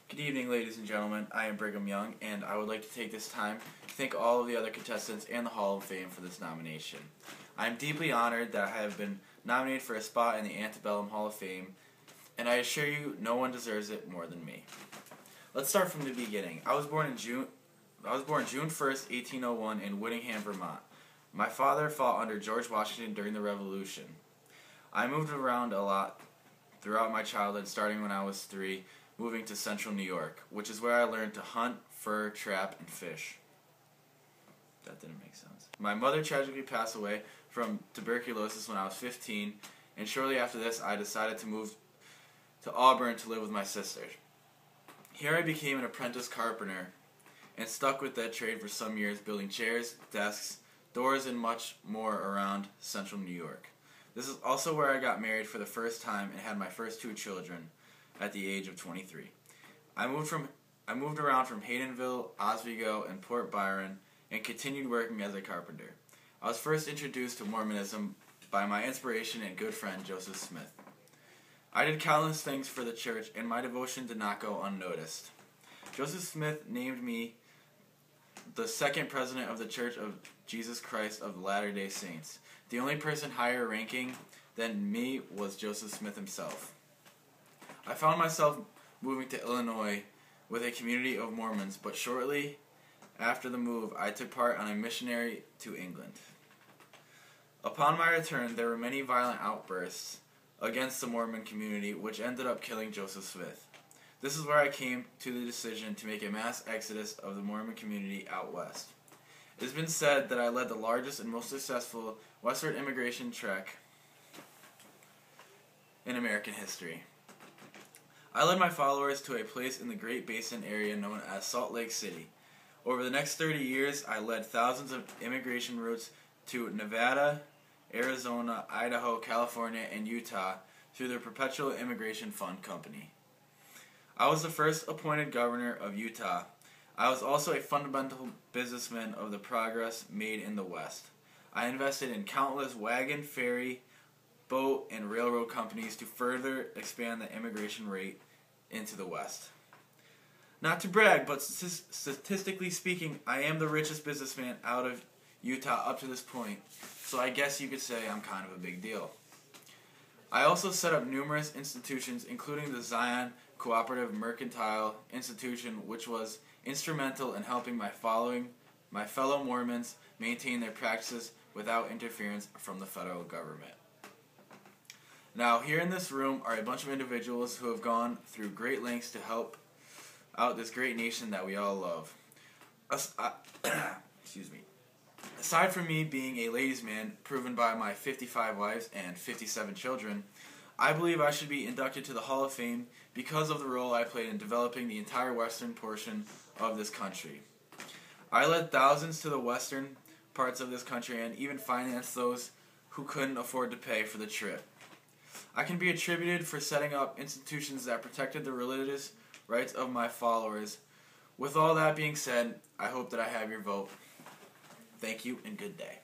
Good evening, ladies and gentlemen. I am Brigham Young, and I would like to take this time to thank all of the other contestants and the Hall of Fame for this nomination. I am deeply honored that I have been nominated for a spot in the Antebellum Hall of Fame, and I assure you, no one deserves it more than me. Let's start from the beginning. I was born June 1st, 1801 in Whittingham, Vermont. My father fought under George Washington during the Revolution. I moved around a lot throughout my childhood, starting when I was 3, moving to central New York, which is where I learned to hunt, fur, trap, and fish. That didn't make sense. My mother tragically passed away from tuberculosis when I was 15, and shortly after this I decided to move to Auburn to live with my sister. Here I became an apprentice carpenter and stuck with that trade for some years, building chairs, desks, doors, and much more around central New York. This is also where I got married for the first time and had my first 2 children at the age of 23. I moved around from Haydenville, Oswego, and Port Byron and continued working as a carpenter. I was first introduced to Mormonism by my inspiration and good friend Joseph Smith. I did countless things for the church, and my devotion did not go unnoticed. Joseph Smith named me the second president of the Church of Jesus Christ of Latter-day Saints. The only person higher ranking than me was Joseph Smith himself. I found myself moving to Illinois with a community of Mormons, but shortly after the move, I took part on a missionary to England. Upon my return, there were many violent outbursts against the Mormon community, which ended up killing Joseph Smith. This is where I came to the decision to make a mass exodus of the Mormon community out west. It has been said that I led the largest and most successful westward immigration trek in American history. I led my followers to a place in the Great Basin area known as Salt Lake City. Over the next 30 years, I led thousands of immigration routes to Nevada, Arizona, Idaho, California, and Utah through the Perpetual Immigration Fund Company. I was the first appointed governor of Utah. I was also a fundamental businessman of the progress made in the West. I invested in countless wagon, ferry, boat, and railroad companies to further expand the immigration rate into the West. Not to brag, but statistically speaking, I am the richest businessman out of Utah up to this point, so I guess you could say I'm kind of a big deal. I also set up numerous institutions, including the Zion Cooperative Mercantile Institution, which was instrumental in helping my fellow Mormons maintain their practices without interference from the federal government. Now, here in this room are a bunch of individuals who have gone through great lengths to help out this great nation that we all love. Excuse me. Aside from me being a ladies' man, proven by my 55 wives and 57 children, I believe I should be inducted to the Hall of Fame because of the role I played in developing the entire western portion of this country. I led thousands to the western parts of this country and even financed those who couldn't afford to pay for the trip. I can be attributed for setting up institutions that protected the religious rights of my followers. With all that being said, I hope that I have your vote. Thank you and good day.